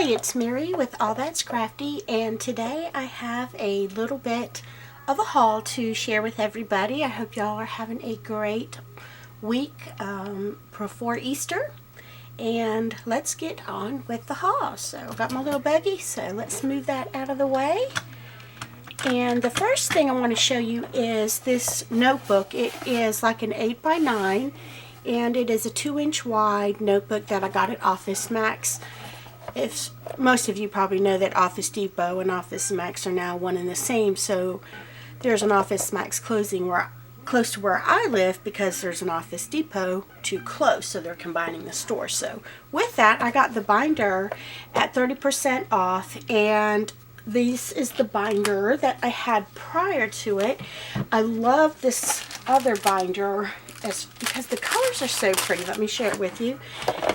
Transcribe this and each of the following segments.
Hi, it's Mary with All That's Crafty, and today I have a little bit of a haul to share with everybody. I hope y'all are having a great week before Easter, and let's get on with the haul. So I've got my little buggy, so let's move that out of the way. And the first thing I want to show you is this notebook. It is like an 8x9, and it is a 2-inch wide notebook that I got at Office Max. If most of you probably know that Office Depot and Office Max are now one and the same, so there's an Office Max close to where I live because there's an Office Depot too close, so they're combining the stores. So with that, I got the binder at 30% off, and this is the binder that I had prior to it. I love this other binder because the colors are so pretty. Let me share it with you.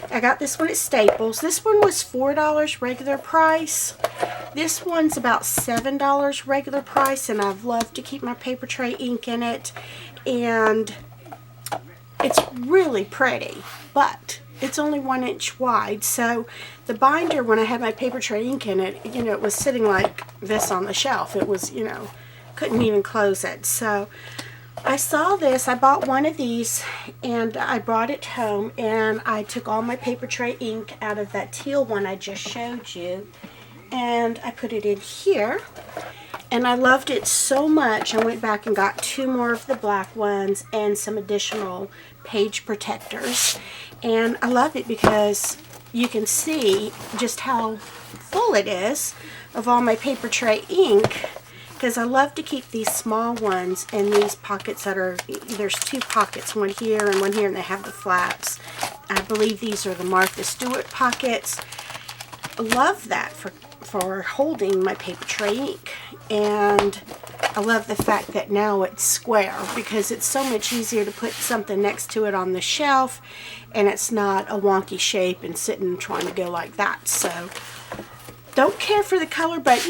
I got this one at Staples. This one was $4 regular price. This one's about $7 regular price, and I've loved to keep my paper tray ink in it, and it's really pretty, but it's only 1 inch wide. So the binder, when I had my paper tray ink in it, it was sitting like this on the shelf. It was, couldn't even close it. So I saw this, I bought one of these, and I brought it home, and I took all my paper tray ink out of that teal one I just showed you, and I put it in here, and I loved it so much I went back and got 2 more of the black ones and some additional page protectors. And I love it because you can see just how full it is of all my paper tray ink, because I love to keep these small ones in these pockets that are, there's 2 pockets, one here, and they have the flaps. I believe these are the Martha Stewart pockets. I love that for holding my paper tray ink. And I love the fact that now it's square, because it's so much easier to put something next to it on the shelf, and it's not a wonky shape and sitting trying to go like that. So don't care for the color, but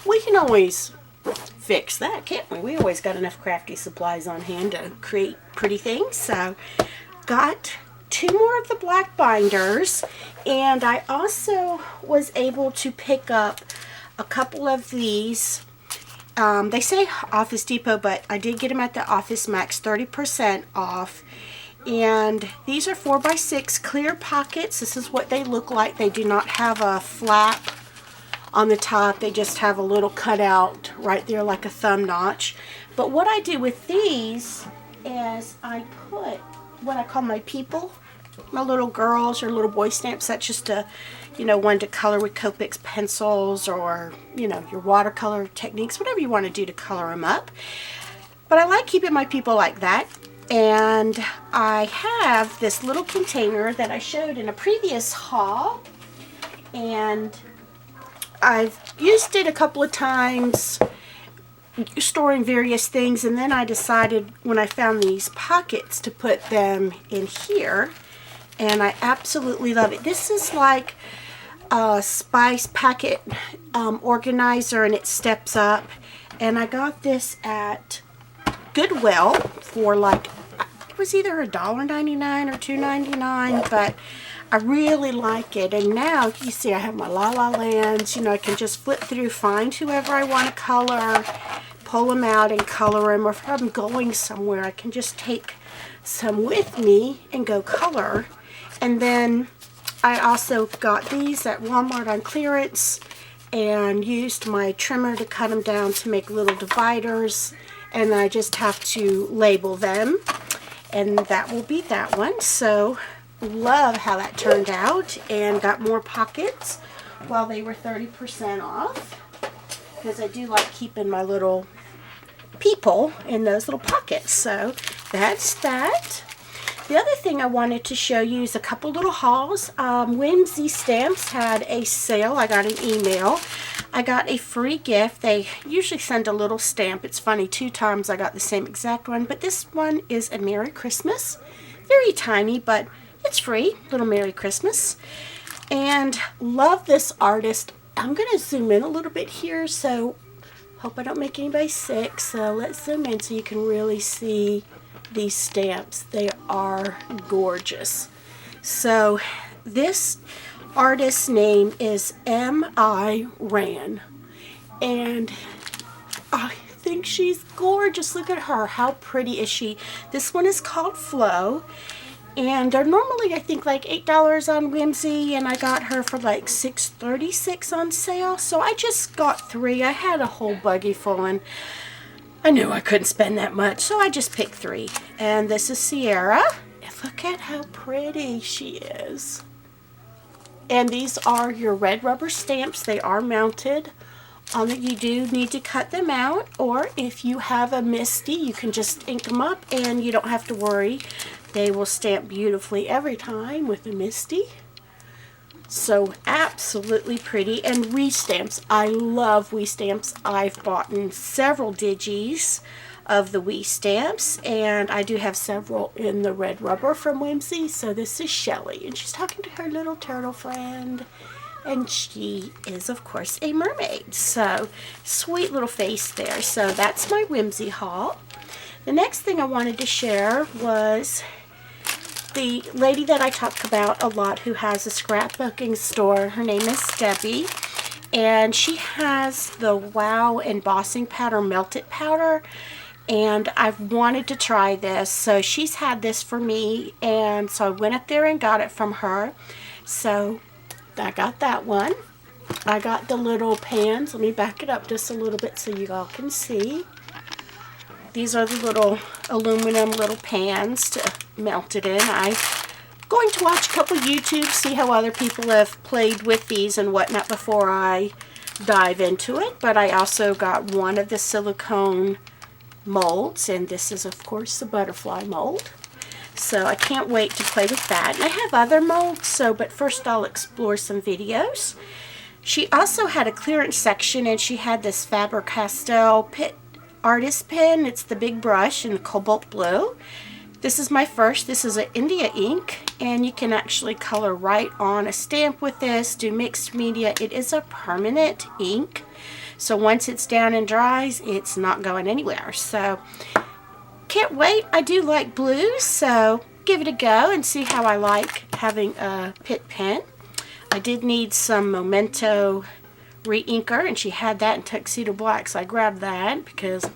we can always fix that, can't we? We always got enough crafty supplies on hand to create pretty things. So got 2 more of the black binders, and I also was able to pick up a couple of these. They say Office Depot, but I did get them at the Office Max 30% off. And these are 4x6 clear pockets. This is what they look like. They do not have a flap on the top. They just have a little cutout right there like a thumb notch. But what I do with these is I put what I call my people, my little girls or little boy stamps. That's just a, one to color with Copics pencils, or, your watercolor techniques, whatever you want to do to color them up. But I like keeping my people like that. And I have this little container that I showed in a previous haul, and I've used it a couple of times storing various things, and then I decided when I found these pockets to put them in here, and I absolutely love it. This is like a spice packet organizer, and it steps up, and I got this at Goodwill for like, it was either $1.99 or $2.99, but I really like it. And now you see I have my La La Lands. I can just flip through, find whoever I want to color, pull them out and color them. Or if I'm going somewhere, I can just take some with me and go color. And then I also got these at Walmart on clearance and used my trimmer to cut them down to make little dividers. And I just have to label them. And that will be that one. So love how that turned out, and got more pockets while they were 30% off, because I do like keeping my little people in those little pockets. So that's that. The other thing I wanted to show you is a couple little hauls. Whimsy Stamps had a sale. I got an email. I got a free gift. They usually send a little stamp. It's funny, 2 times I got the same exact one, but this one is a Merry Christmas. Very tiny, but it's free. Little Merry Christmas. And love this artist. I'm going to zoom in a little bit here, so hope I don't make anybody sick. So let's zoom in so you can really see these stamps. They are gorgeous. So this artist's name is M.I. Ran. And I think she's gorgeous. Look at her. How pretty is she? This one is called Flow. And they're normally, I think, like $8 on Whimsy, and I got her for like $6.36 on sale. So I just got 3. I had a whole buggy full, and I knew I couldn't spend that much, so I just picked 3. And this is Sierra. And look at how pretty she is. And these are your red rubber stamps. They are mounted on that. You do need to cut them out, or if you have a Misty, you can just ink them up and you don't have to worry. They will stamp beautifully every time with a Misty. So absolutely pretty. And WeStamps. I love WeStamps. I've bought in several digis of the WeStamps, and I do have several in the red rubber from Whimsy. So this is Shelly, and she's talking to her little turtle friend. And she is, of course, a mermaid. So, sweet little face there. So, that's my Whimsy haul. The next thing I wanted to share was the lady that I talk about a lot who has a scrapbooking store. Her name is Debbie. And she has the Wow embossing powder, melted powder. And I've wanted to try this. So, she's had this for me. And so, I went up there and got it from her. So, I got that one. I got the little pans. Let me back it up just a little bit so you all can see. These are the little aluminum little pans to melt it in. I'm going to watch a couple YouTube, see how other people have played with these and whatnot before I dive into it. But I also got one of the silicone molds, and this is, of course, the butterfly mold. So I can't wait to play with that. And I have other molds, but first I'll explore some videos. She also had a clearance section, and she had this Faber-Castell artist pen. It's the big brush in cobalt blue. This is my first. This is an India ink, and you can actually color right on a stamp with this, do mixed media. It is a permanent ink. So once it's down and dries, it's not going anywhere. So can't wait. I do like blues, so give it a go and see how I like having a Pitt pen. I did need some Memento re-inker, and she had that in Tuxedo Black, so I grabbed that because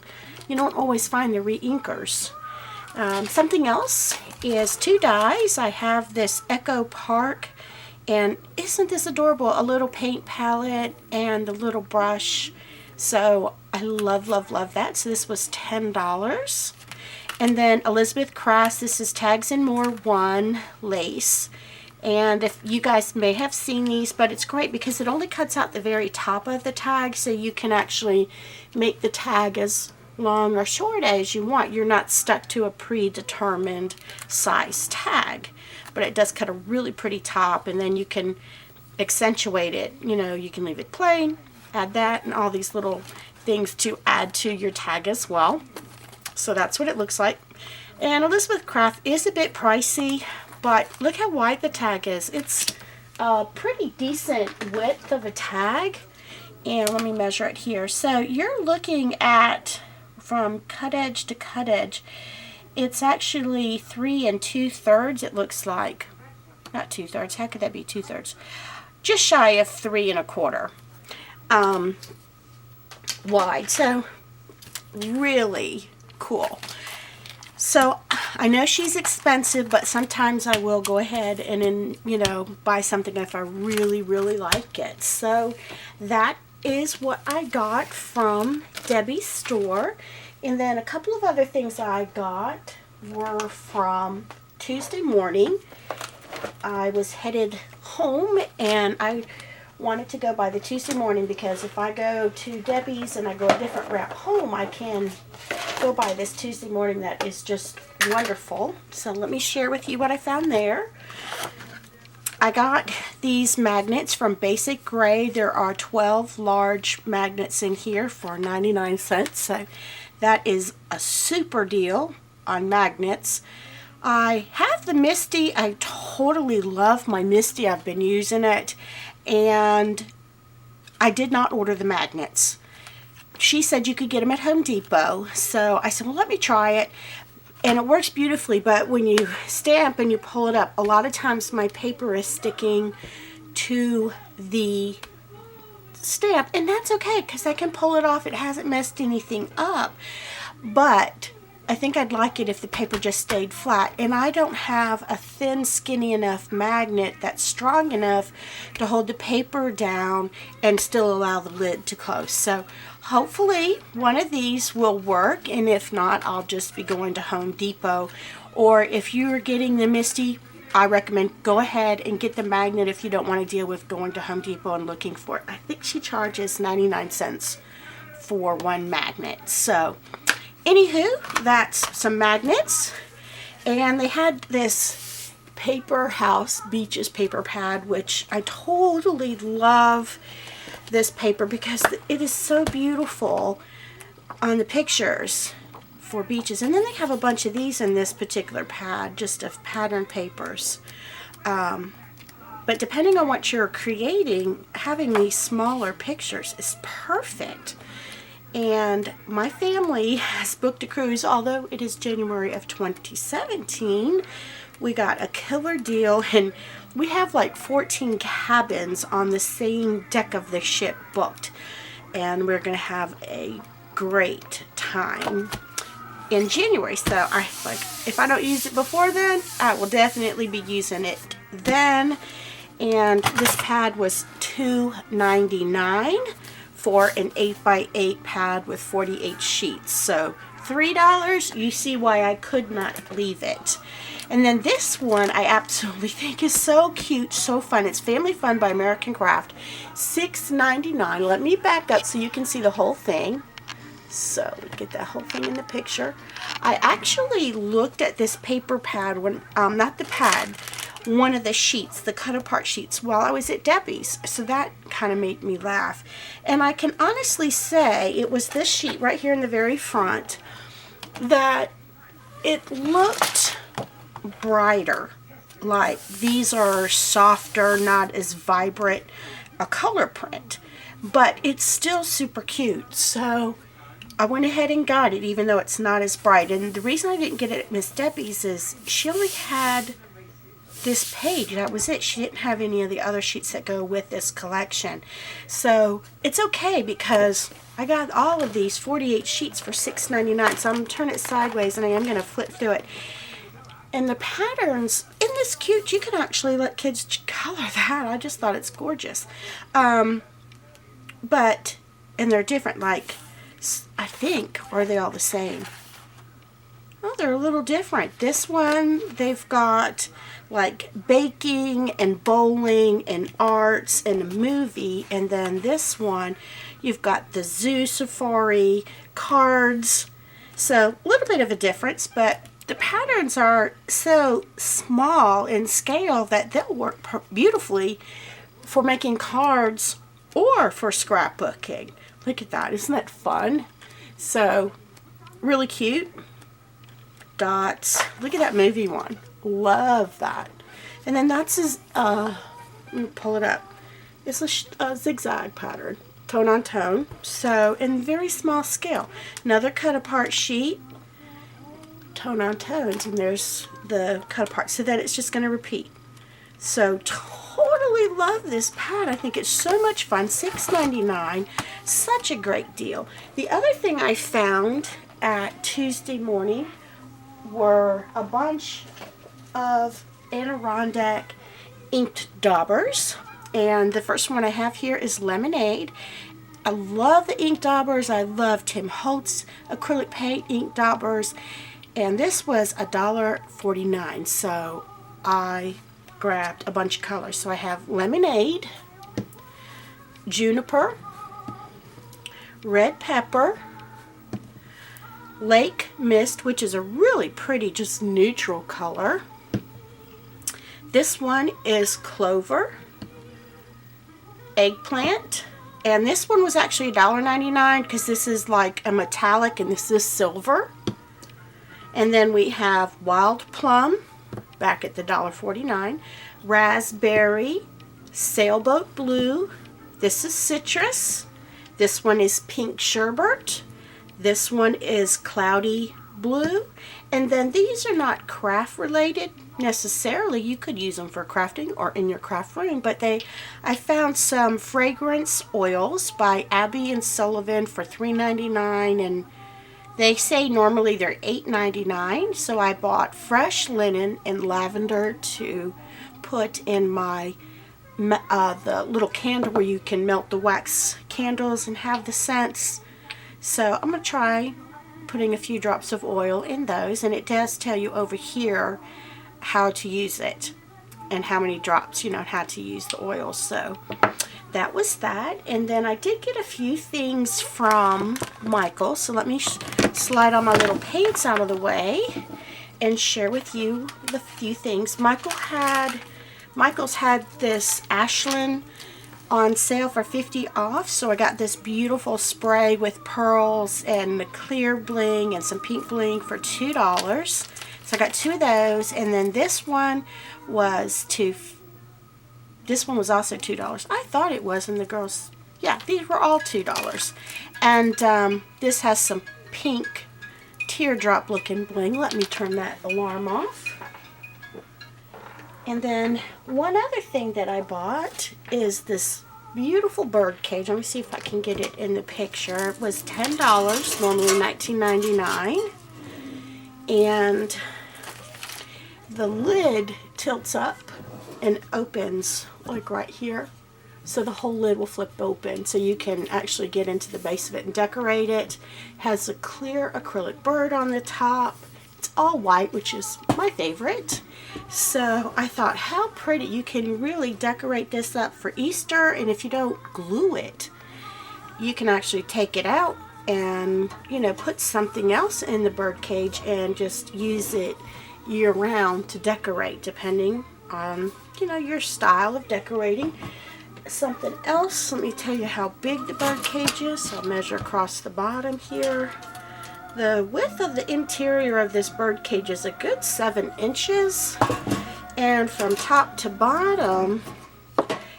you don't always find the re-inkers. Something else is 2 dies. I have this Echo Park, and isn't this adorable? A little paint palette and the little brush. So I love, love, love that. So this was $10. And then Elizabeth Cross, this is Tags and More 1 lace. And if you guys may have seen these, but it's great because it only cuts out the very top of the tag, so you can actually make the tag as long or short as you want. You're not stuck to a predetermined size tag, but it does cut a really pretty top, and then you can accentuate it. You know, you can leave it plain, add that, and all these little things to add to your tag as well. So that's what it looks like. And Elizabeth Craft is a bit pricey, but look how wide the tag is. It's a pretty decent width of a tag. And let me measure it here. So you're looking at, from cut edge to cut edge, it's actually 3 2/3, it looks like. Not 2/3, how could that be 2/3? Just shy of 3 1/4 wide. So really cool. So I know she's expensive, but sometimes I will go ahead and buy something if I really, really like it. So that is what I got from Debbie's store. And then a couple of other things I got were from Tuesday morning. I was headed home, and I wanted to go by the Tuesday morning because if I go to Debbie's and I go a different route home, I can go by this Tuesday morning. That is just wonderful. So let me share with you what I found there. I got these magnets from Basic Gray. There are 12 large magnets in here for 99 cents. So that is a super deal on magnets. I have the Misty. I totally love my Misty. I've been using it. And I did not order the magnets. She said you could get them at Home Depot. So I said, well, let me try it. And it works beautifully, but when you stamp and you pull it up, a lot of times my paper is sticking to the stamp, and that's okay because I can pull it off. It hasn't messed anything up, but I think I'd like it if the paper just stayed flat, and I don't have a thin, skinny enough magnet that's strong enough to hold the paper down and still allow the lid to close. So hopefully one of these will work, and if not, I'll just be going to Home Depot. Or if you're getting the Misty, I recommend go ahead and get the magnet if you don't want to deal with going to Home Depot and looking for it. I think she charges 99 cents for one magnet. So anywho, that's some magnets. And they had this Paper House Beaches paper pad, which I totally love this paper because it is so beautiful on the pictures for beaches. And then they have a bunch of these in this particular pad, just of pattern papers. But depending on what you're creating, having these smaller pictures is perfect. And my family has booked a cruise, although it is January of 2017. We got a killer deal, and we have like 14 cabins on the same deck of the ship booked. And we're going to have a great time in January. So I like, if I don't use it before then, I will definitely be using it then. And this pad was $2.99 for an 8x8 pad with 48 sheets. So $3. You see why I could not leave it. And then this one I absolutely think is so cute, so fun. It's Family Fun by American Craft. $6.99. Let me back up so you can see the whole thing. So we get that whole thing in the picture. I actually looked at this paper pad when, not the pad, one of the sheets, the cut apart sheets, while I was at Debbie's. So that kind of made me laugh. And I can honestly say it was this sheet right here in the very front that it looked brighter. Like these are softer, not as vibrant a color print. But it's still super cute. So I went ahead and got it, even though it's not as bright. And the reason I didn't get it at Miss Debbie's is she only had this page. That was it. She didn't have any of the other sheets that go with this collection. So it's okay because I got all of these 48 sheets for $6.99. So I'm going to turn it sideways and I am going to flip through it. And the patterns, isn't this cute? You can actually let kids color that. I just thought it's gorgeous. And they're different, like, I think, or are they all the same? Oh, they're a little different. This one, they've got like baking and bowling and arts and a movie. And then this one, you've got the zoo safari, cards. So a little bit of a difference, but the patterns are so small in scale that they'll work beautifully for making cards or for scrapbooking. Look at that. Isn't that fun? So, really cute. Dots. Look at that movie one. Love that. And then that's his, let me pull it up. It's a zigzag pattern. Tone on tone. So, in very small scale. Another cut apart sheet. Tone on tones. And there's the cut apart. So that it's just going to repeat. So, totally love this pad. I think it's so much fun. $6.99. Such a great deal. The other thing I found at Tuesday morning were a bunch of Adirondack inked daubers. And the first one I have here is Lemonade. I love the ink daubers. I love Tim Holtz acrylic paint ink daubers. And this was $1.49. So I grabbed a bunch of colors. So I have Lemonade, Juniper, Red Pepper, Lake Mist, which is a really pretty, just neutral color. This one is Clover, Eggplant, and this one was actually $1.99 because this is like a metallic and this is silver. And then we have Wild Plum, back at the $1.49, Raspberry, Sailboat Blue, this is Citrus, this one is Pink Sherbet, this one is Cloudy blue. And then these are not craft related necessarily. You could use them for crafting or in your craft room, but I found some fragrance oils by Abby and Sullivan for $3.99, and they say normally they're $8.99. So I bought fresh linen and lavender to put in my the little candle where you can melt the wax candles and have the scents. So I'm going to try putting a few drops of oil in those, and it does tell you over here how to use it and how many drops, you know, how to use the oil. So that was that. And then I did get a few things from Michael, so let me slide all my little paints out of the way and share with you the few things. Michael's had this Ashland on sale for 50 off, so I got this beautiful spray with pearls and the clear bling and some pink bling for $2. So I got two of those, and then this one was also $2. I thought it was, and the girls, yeah, these were all $2. And this has some pink teardrop looking bling. Let me turn that alarm off. And then one other thing that I bought is this beautiful bird cage. Let me see if I can get it in the picture. It was $10, normally $19.99. And the lid tilts up and opens like right here. So the whole lid will flip open, so you can actually get into the base of it and decorate it. Has a clear acrylic bird on the top. It's all white, which is my favorite. So I thought, how pretty. You can really decorate this up for Easter, and if you don't glue it, you can actually take it out and, you know, put something else in the bird cage and just use it year round to decorate, depending on, you know, your style of decorating. Something else, let me tell you how big the bird cage is. So I'll measure across the bottom here. The width of the interior of this bird cage is a good 7 inches, and from top to bottom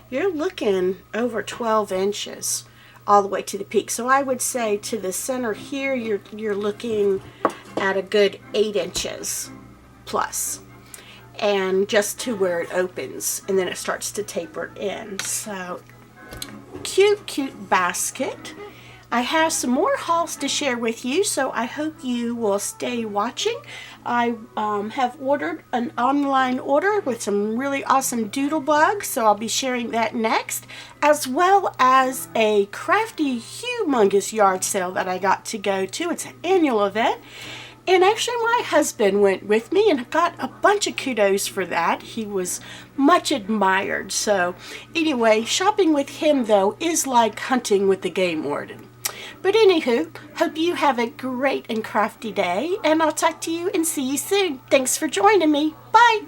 you're looking over 12 inches all the way to the peak. So I would say to the center here you're looking at a good 8 inches plus, and just to where it opens, and then it starts to taper in. So cute basket. I have some more hauls to share with you, so I hope you will stay watching. I have ordered an online order with some really awesome doodle bugs, so I'll be sharing that next, as well as a crafty humongous yard sale that I got to go to. It's an annual event. And actually my husband went with me and got a bunch of kudos for that. He was much admired. So anyway, shopping with him though is like hunting with the game warden. But anywho, hope you have a great and crafty day, and I'll talk to you and see you soon. Thanks for joining me. Bye.